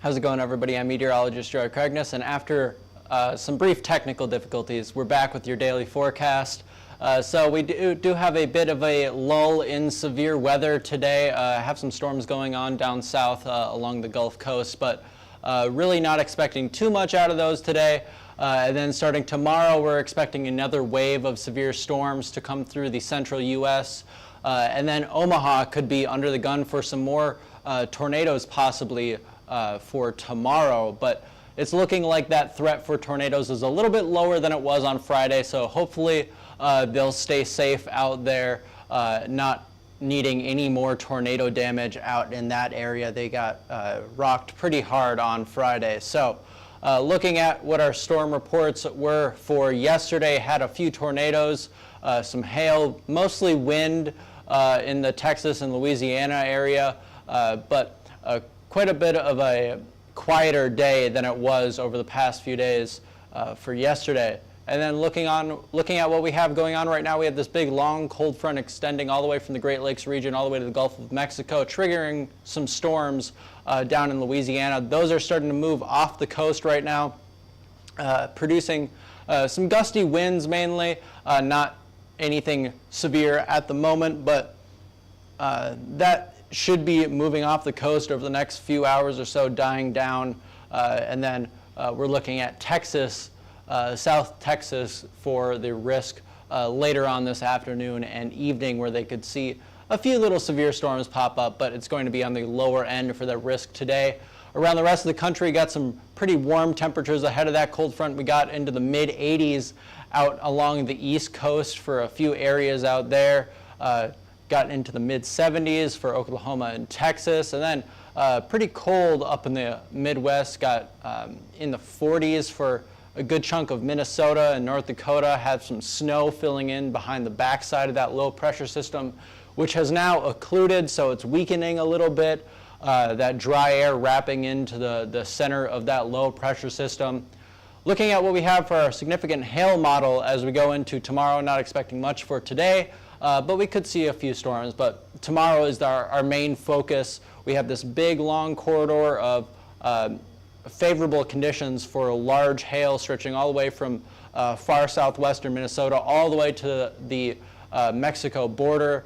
How's it going, everybody? I'm meteorologist Joey Cragness, and after some brief technical difficulties, we're back with your daily forecast. So we do have a bit of a lull in severe weather today. Have some storms going on down south along the Gulf Coast, but really not expecting too much out of those today. And then starting tomorrow, we're expecting another wave of severe storms to come through the central U.S. And then Omaha could be under the gun for some more tornadoes possibly for tomorrow, but it's looking like that threat for tornadoes is a little bit lower than it was on Friday, so hopefully they'll stay safe out there, not needing any more tornado damage out in that area. They got rocked pretty hard on Friday. So looking at what our storm reports were for yesterday, had a few tornadoes, some hail, mostly wind in the Texas and Louisiana area, but quite a bit of a quieter day than it was over the past few days for yesterday. And then looking at what we have going on right now, we have this big long cold front extending all the way from the Great Lakes region all the way to the Gulf of Mexico, triggering some storms down in Louisiana. Those are starting to move off the coast right now, producing some gusty winds mainly, not anything severe at the moment, but that should be moving off the coast over the next few hours or so, dying down. And then we're looking at Texas, South Texas, for the risk later on this afternoon and evening, where they could see a few little severe storms pop up, but it's going to be on the lower end for the risk today. Around the rest of the country, got some pretty warm temperatures ahead of that cold front. We got into the mid-80s out along the East Coast for a few areas out there. Got into the mid-70s for Oklahoma and Texas, and then pretty cold up in the Midwest. Got in the 40s for a good chunk of Minnesota and North Dakota. Had some snow filling in behind the backside of that low pressure system, which has now occluded, so it's weakening a little bit. That dry air wrapping into the center of that low pressure system. Looking at what we have for our significant hail model as we go into tomorrow, not expecting much for today. But we could see a few storms, but tomorrow is our main focus. We have this big, long corridor of favorable conditions for large hail stretching all the way from far southwestern Minnesota all the way to the Mexico border,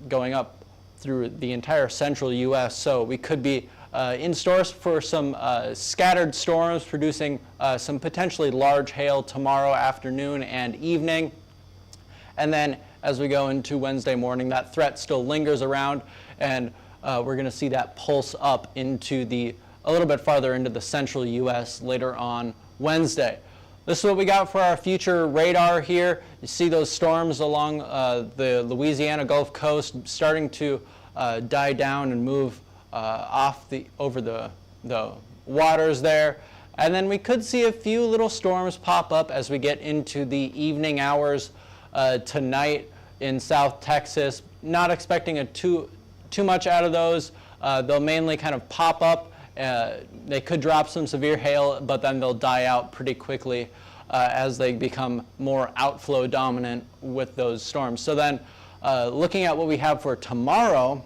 going up through the entire central U.S. So we could be in store for some scattered storms, producing some potentially large hail tomorrow afternoon and evening. And then as we go into Wednesday morning, that threat still lingers around, and we're going to see that pulse up into a little bit farther into the central U.S. later on Wednesday. This is what we got for our future radar here. You see those storms along the Louisiana Gulf Coast starting to die down and move over the waters there. And then we could see a few little storms pop up as we get into the evening hours tonight in South Texas. Not expecting too much out of those. They'll mainly kind of pop up. They could drop some severe hail, but then they'll die out pretty quickly as they become more outflow dominant with those storms. So then looking at what we have for tomorrow,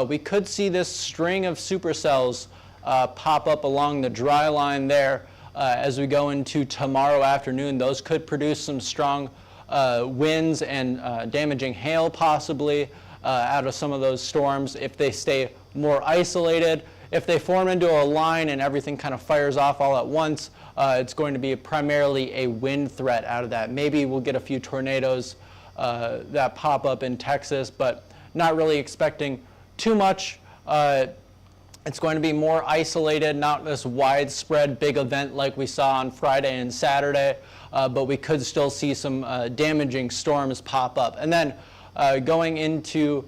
we could see this string of supercells pop up along the dry line there as we go into tomorrow afternoon. Those could produce some strong winds and damaging hail possibly out of some of those storms if they stay more isolated. If they form into a line and everything kind of fires off all at once, it's going to be primarily a wind threat out of that. Maybe we'll get a few tornadoes that pop up in Texas, but not really expecting too much. It's going to be more isolated, not this widespread big event like we saw on Friday and Saturday, but we could still see some damaging storms pop up. And then going into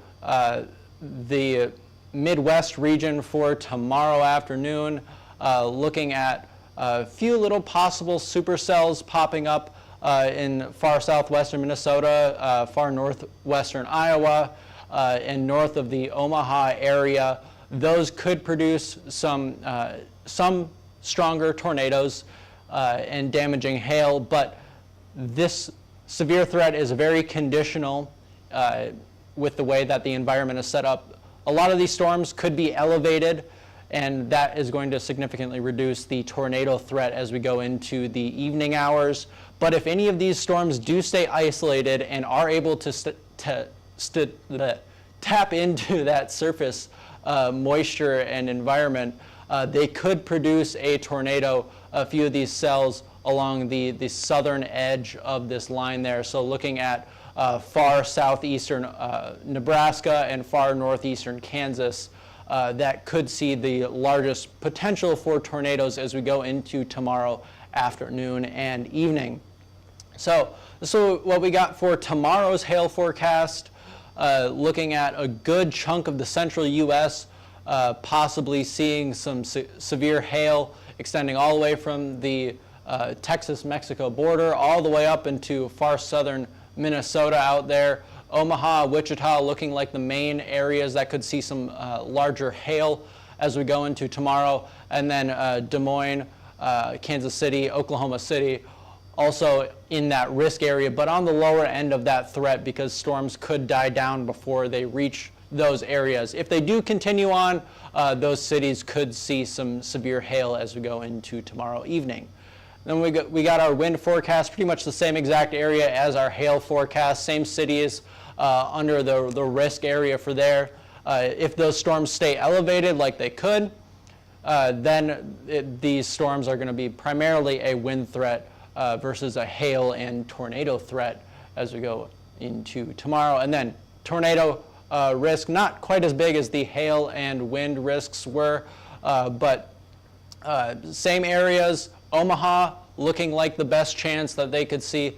the Midwest region for tomorrow afternoon, looking at a few little possible supercells popping up in far southwestern Minnesota, far northwestern Iowa, and north of the Omaha area. Those could produce some stronger tornadoes and damaging hail, but this severe threat is very conditional with the way that the environment is set up. A lot of these storms could be elevated and that is going to significantly reduce the tornado threat as we go into the evening hours. But if any of these storms do stay isolated and are able to tap into that surface moisture and environment, they could produce a tornado, a few of these cells along the southern edge of this line there. So looking at far southeastern Nebraska and far northeastern Kansas, that could see the largest potential for tornadoes as we go into tomorrow afternoon and evening. So this is what we got for tomorrow's hail forecast. Looking at a good chunk of the central U.S., possibly seeing some severe hail extending all the way from the Texas-Mexico border all the way up into far southern Minnesota out there. Omaha, Wichita looking like the main areas that could see some larger hail as we go into tomorrow. And then Des Moines, Kansas City, Oklahoma City, also in that risk area, but on the lower end of that threat because storms could die down before they reach those areas. If they do continue on, those cities could see some severe hail as we go into tomorrow evening. Then we got our wind forecast, pretty much the same exact area as our hail forecast, same cities under the risk area for there. If those storms stay elevated like they could, then these storms are going to be primarily a wind threat versus a hail and tornado threat as we go into tomorrow. And then tornado risk, not quite as big as the hail and wind risks were, but same areas. Omaha looking like the best chance that they could see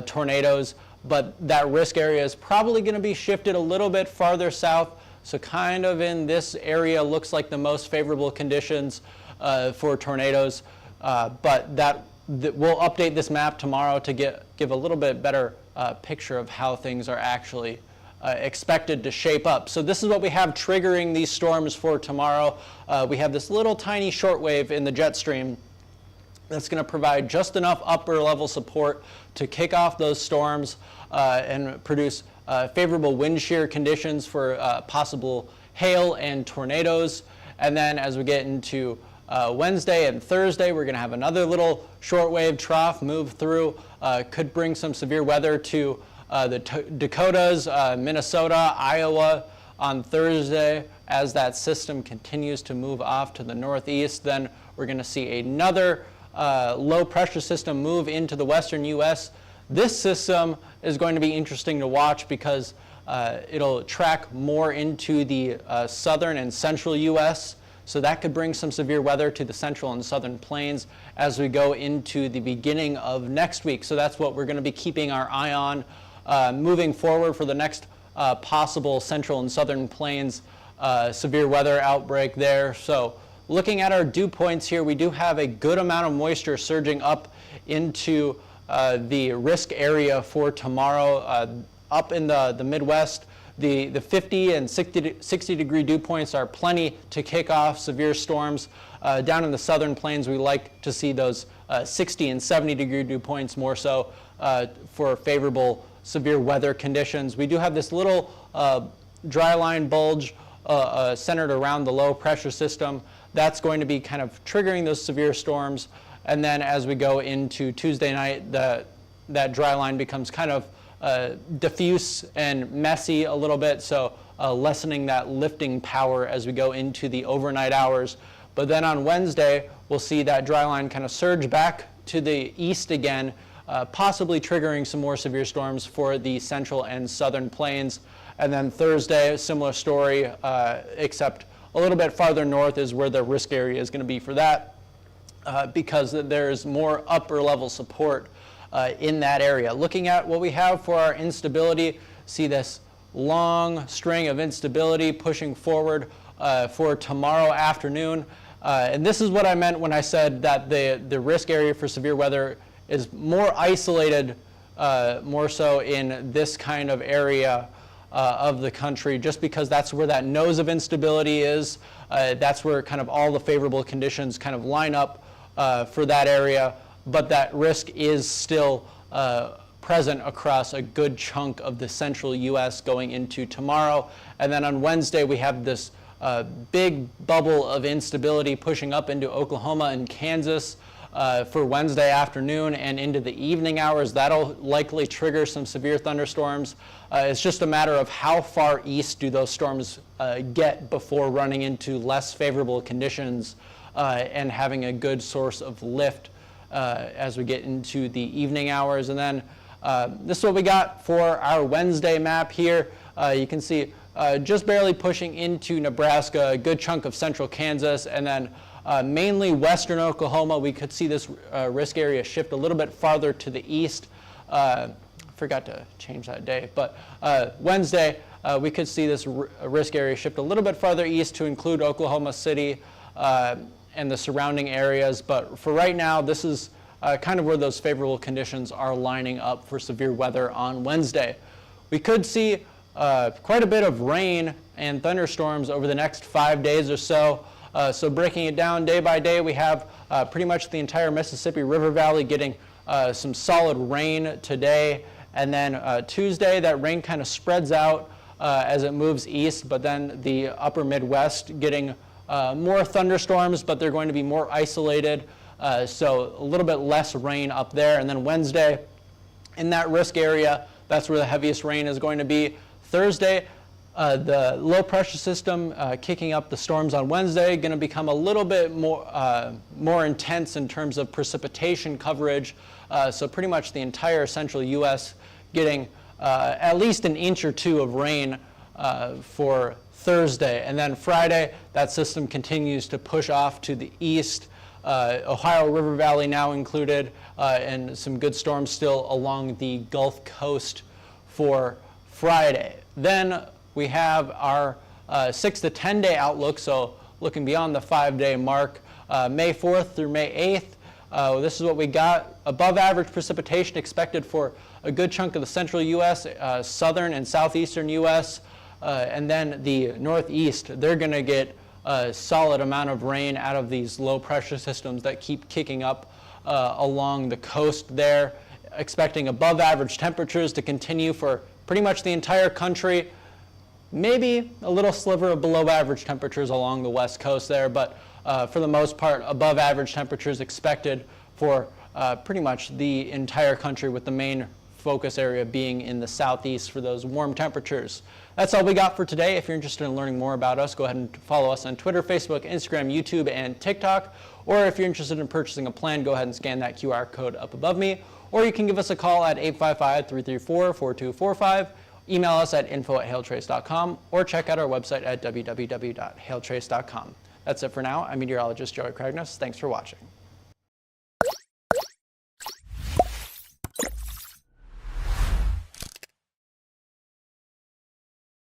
tornadoes, but that risk area is probably going to be shifted a little bit farther south. So kind of in this area looks like the most favorable conditions for tornadoes, but we'll update this map tomorrow to give a little bit better picture of how things are actually expected to shape up. So this is what we have triggering these storms for tomorrow. We have this little tiny shortwave in the jet stream that's going to provide just enough upper level support to kick off those storms and produce favorable wind shear conditions for possible hail and tornadoes. And then as we get into Wednesday and Thursday, we're going to have another little shortwave trough move through. Could bring some severe weather to the Dakotas, Minnesota, Iowa on Thursday. As that system continues to move off to the northeast, then we're going to see another low pressure system move into the western U.S. This system is going to be interesting to watch because it'll track more into the southern and central U.S., so that could bring some severe weather to the central and southern plains as we go into the beginning of next week. So that's what we're going to be keeping our eye on moving forward for the next possible central and southern plains severe weather outbreak there. So looking at our dew points here, we do have a good amount of moisture surging up into the risk area for tomorrow. Up in the Midwest, the 50 and 60 degree dew points are plenty to kick off severe storms. Down in the southern plains, we like to see those 60 and 70 degree dew points more so for favorable severe weather conditions. We do have this little dry line bulge centered around the low pressure system. That's going to be kind of triggering those severe storms. And then as we go into Tuesday night, that dry line becomes kind of diffuse and messy a little bit, so lessening that lifting power as we go into the overnight hours. But then on Wednesday, we'll see that dry line kind of surge back to the east again, possibly triggering some more severe storms for the central and southern plains. And then Thursday, similar story, except a little bit farther north is where the risk area is going to be for that, because there's more upper level support in that area. Looking at what we have for our instability, see this long string of instability pushing forward for tomorrow afternoon. And this is what I meant when I said that the risk area for severe weather is more isolated, more so in this kind of area of the country, just because that's where that nose of instability is. That's where kind of all the favorable conditions kind of line up for that area. But that risk is still present across a good chunk of the central U.S. going into tomorrow. And then on Wednesday, we have this big bubble of instability pushing up into Oklahoma and Kansas for Wednesday afternoon and into the evening hours. That'll likely trigger some severe thunderstorms. It's just a matter of how far east do those storms get before running into less favorable conditions and having a good source of lift as we get into the evening hours. And then this is what we got for our Wednesday map here. You can see just barely pushing into Nebraska, a good chunk of central Kansas, and then mainly western Oklahoma. We could see this risk area shift a little bit farther to the east. Forgot to change that day, but Wednesday we could see this risk area shift a little bit farther east to include Oklahoma City and the surrounding areas. But for right now, this is kind of where those favorable conditions are lining up for severe weather on Wednesday. We could see quite a bit of rain and thunderstorms over the next 5 days or so. So breaking it down day by day, we have pretty much the entire Mississippi River Valley getting some solid rain today. And then Tuesday, that rain kind of spreads out as it moves east, but then the upper Midwest getting more thunderstorms, but they're going to be more isolated. So a little bit less rain up there. And then Wednesday, in that risk area, that's where the heaviest rain is going to be. Thursday, the low pressure system kicking up the storms on Wednesday, going to become a little bit more intense in terms of precipitation coverage. So pretty much the entire central U.S. getting at least an inch or two of rain for Thursday. And then Friday, that system continues to push off to the east. Ohio River Valley now included, and some good storms still along the Gulf Coast for Friday. Then we have our 6 to 10 day outlook, so looking beyond the 5-day mark, May 4th through May 8th. This is what we got. Above average precipitation expected for a good chunk of the central U.S., southern and southeastern U.S., and then the northeast. They're going to get a solid amount of rain out of these low pressure systems that keep kicking up along the coast there. Expecting above average temperatures to continue for pretty much the entire country. Maybe a little sliver of below average temperatures along the west coast there, but for the most part, above average temperatures expected for pretty much the entire country, with the main focus area being in the southeast for those warm temperatures. That's all we got for today. If you're interested in learning more about us, go ahead and follow us on Twitter, Facebook, Instagram, YouTube, and TikTok. Or if you're interested in purchasing a plan, go ahead and scan that QR code up above me. Or you can give us a call at 855-334-4245. Email us at info@hailtrace.com, or check out our website at www.hailtrace.com. That's it for now. I'm meteorologist Joey Cragness. Thanks for watching.